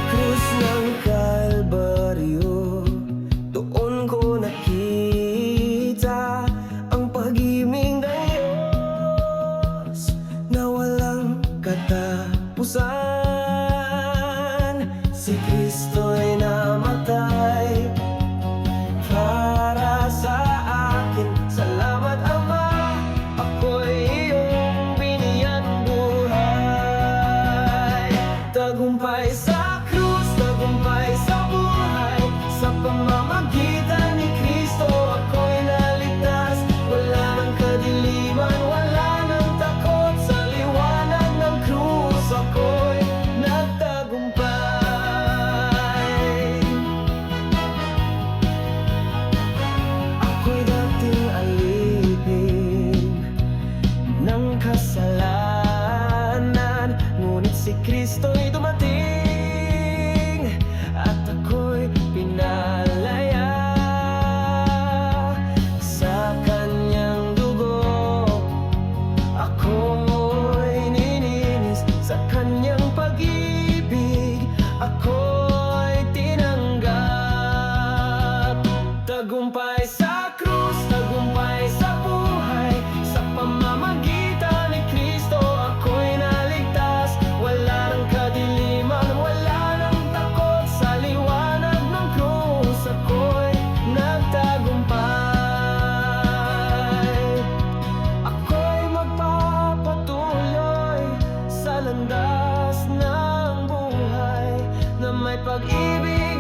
krus ng Kalbaryo, doon ko nakita ang pag-ibig ng Diyos na walang katapusan. Si Kristo'y namatay para sa akin. Salamat Ama, ako'y iyong binigyan buhay. Tagumpay sa krus, tagumpay sa buhay, sa pamamagitan ni Kristo ako'y naligtas. Wala nang kadiliman, wala nang takot, sa liwanag ng krus ako'y nagtagumpay. Ako'y dating alipin ng kasalanan, ngunit si Kristo'y dumating at ako'y pinalaya. Sa kanyang dugo ako'y nininis, sa kanyang pag-ibig ako'y tinanggap. Tagumpay sa krus, tagumpay sa buhay, sa pamamagitan ni Kristo ako'y naligtas. Wala nang kadiliman, wala nang takot, sa liwanag ng krus ako'y nagtagumpay. Ako'y magpapatuloy sa landas ng buhay na may pag-ibig